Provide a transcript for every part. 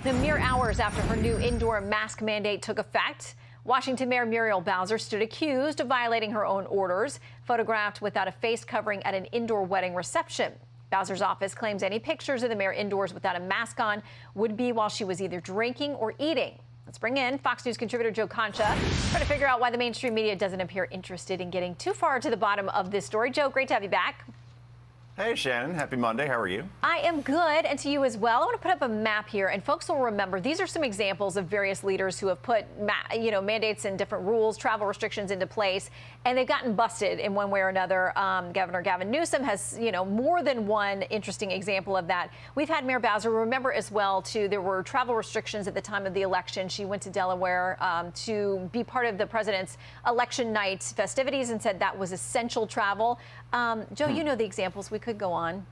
The mere hours after her new indoor mask mandate took effect, Washington Mayor Muriel Bowser stood accused of violating her own orders, photographed without a face covering at an indoor wedding reception. Bowser's office claims any pictures of the mayor indoors without a mask on would be while she was either drinking or eating. Let's bring in Fox News contributor Joe Concha, try to figure out why the mainstream media doesn't appear interested in getting too far to the bottom of this story. Joe, great to have you back. Hey, Shannon. Happy Monday. How are you? I am good, and to you as well. I want to put up a map here, and folks will remember these are some examples of various leaders who have put, mandates and different rules, travel restrictions into place, and they've gotten busted in one way or another. Governor Gavin Newsom has, more than one interesting example of that. We've had Mayor Bowser. Remember as well, too, there were travel restrictions at the time of the election. She went to Delaware to be part of the president's election night festivities and said that was essential travel. Joe, you know the examples. We could go on.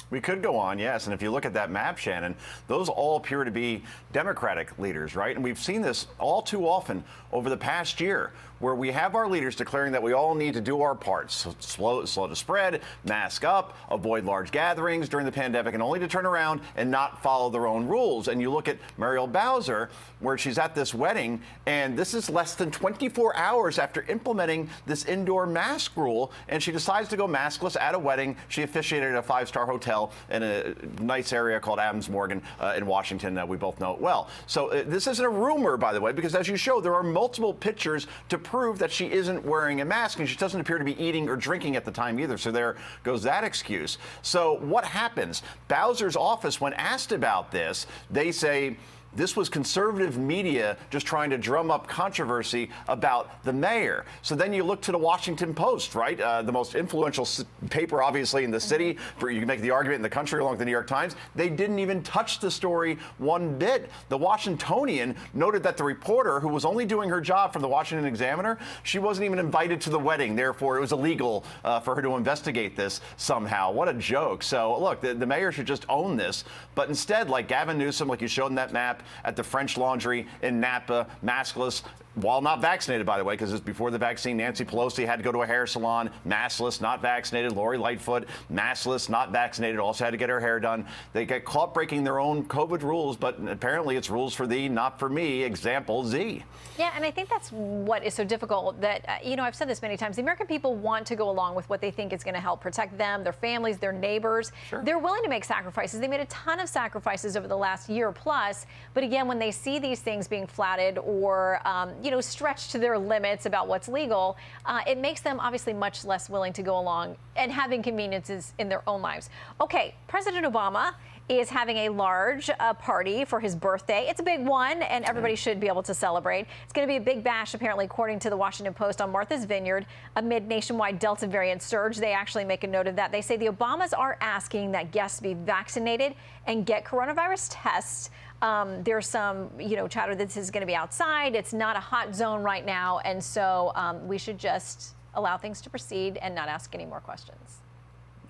We could go on, yes. And if you look at that map, Shannon, those all appear to be Democratic leaders, right? And we've seen this all too often over the past year, where we have our leaders declaring that we all need to do our parts. So slow to spread, mask up, avoid large gatherings during the pandemic, and only to turn around and not follow their own rules. And you look at Muriel Bowser, where she's at this wedding, and this is less than 24 hours after implementing this indoor mask rule, and she decides to go maskless at a wedding. She officiated at a five-star hotel in a nice area called Adams Morgan in Washington. We both know it well. So this isn't a rumor, by the way, because as you show, there are multiple pictures to prove that she isn't wearing a mask, and she doesn't appear to be eating or drinking at the time either. So there goes that excuse. So what happens? Bowser's office, when asked about this, they say this was conservative media just trying to drum up controversy about the mayor. So then you look to the Washington Post, right? The most influential paper, obviously, in the city. You can make the argument in the country along with the New York Times. They didn't even touch the story one bit. The Washingtonian noted that the reporter, who was only doing her job from the Washington Examiner, she wasn't even invited to the wedding. Therefore, it was illegal for her to investigate this somehow. What a joke. So, look, the mayor should just own this. But instead, like Gavin Newsom, like you showed in that map, at the French Laundry in Napa, maskless, while not vaccinated, by the way, because it's before the vaccine. Nancy Pelosi had to go to a hair salon, maskless, not vaccinated. Lori Lightfoot, maskless, not vaccinated, also had to get her hair done. They get caught breaking their own COVID rules, but apparently it's rules for thee, not for me. Example Z. Yeah, and I think that's what is so difficult that, I've said this many times. The American people want to go along with what they think is going to help protect them, their families, their neighbors. Sure. They're willing to make sacrifices. They made a ton of sacrifices over the last year plus. But again, when they see these things being flouted or, stretched to their limits about what's legal, it makes them obviously much less willing to go along and have inconveniences in their own lives. Okay, President Obama is having a large party for his birthday. It's a big one, and everybody should be able to celebrate. It's going to be a big bash, apparently, according to the Washington Post, on Martha's Vineyard amid nationwide Delta variant surge. They actually make a note of that. They say the Obamas are asking that guests be vaccinated and get coronavirus tests. There's some, chatter that this is going to be outside. It's not a hot zone right now, and so we should just allow things to proceed and not ask any more questions.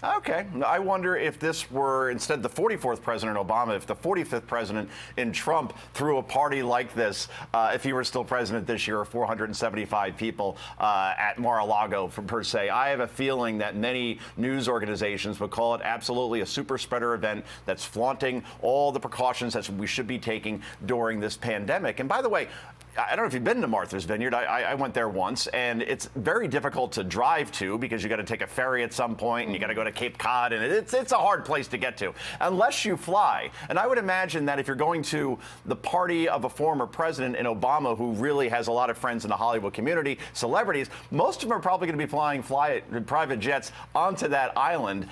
Okay. I wonder if this were instead the 44th President Obama, if the 45th president in Trump threw a party like this, if he were still president this year, 475 people at Mar-a-Lago, per se. I have a feeling that many news organizations would call it absolutely a super spreader event that's flaunting all the precautions that we should be taking during this pandemic. And by the way, I don't know if you've been to Martha's Vineyard. I went there once, and it's very difficult to drive to because you got to take a ferry at some point, and you got to go to Cape Cod, and it's a hard place to get to unless you fly. And I would imagine that if you're going to the party of a former president in Obama, who really has a lot of friends in the Hollywood community, celebrities, most of them are probably going to be flying private jets onto that island.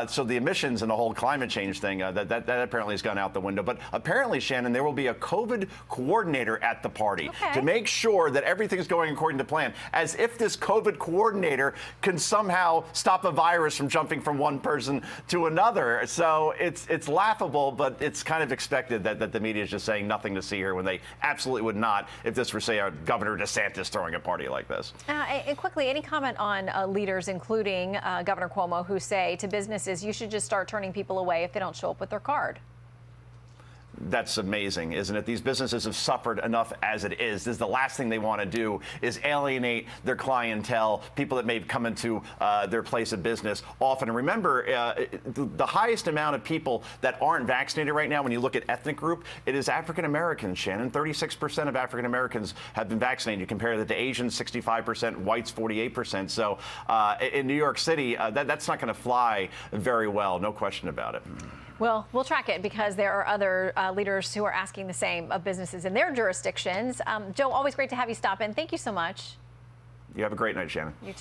So the emissions and the whole climate change thing, that apparently has gone out the window. But apparently, Shannon, there will be a COVID coordinator at the party. Okay. To make sure that everything's going according to plan, as if this COVID coordinator can somehow stop a virus from jumping from one person to another. So it's laughable, but it's kind of expected that the media is just saying nothing to see here when they absolutely would not if this were, say, Governor DeSantis throwing a party like this. And quickly, any comment on leaders, including Governor Cuomo, who say to businesses, you should just start turning people away if they don't show up with their card? That's amazing, isn't it? These businesses have suffered enough as it is. This is the last thing they want to do is alienate their clientele, people that may come into their place of business often. And remember, the highest amount of people that aren't vaccinated right now, when you look at ethnic group, it is African Americans, Shannon. 36% of African Americans have been vaccinated. You compare that to Asians, 65%, whites, 48%. So in New York City, that's not going to fly very well, no question about it. Well, we'll track it because there are other leaders who are asking the same of businesses in their jurisdictions. Joe, always great to have you stop in. Thank you so much. You have a great night, Shannon. You too.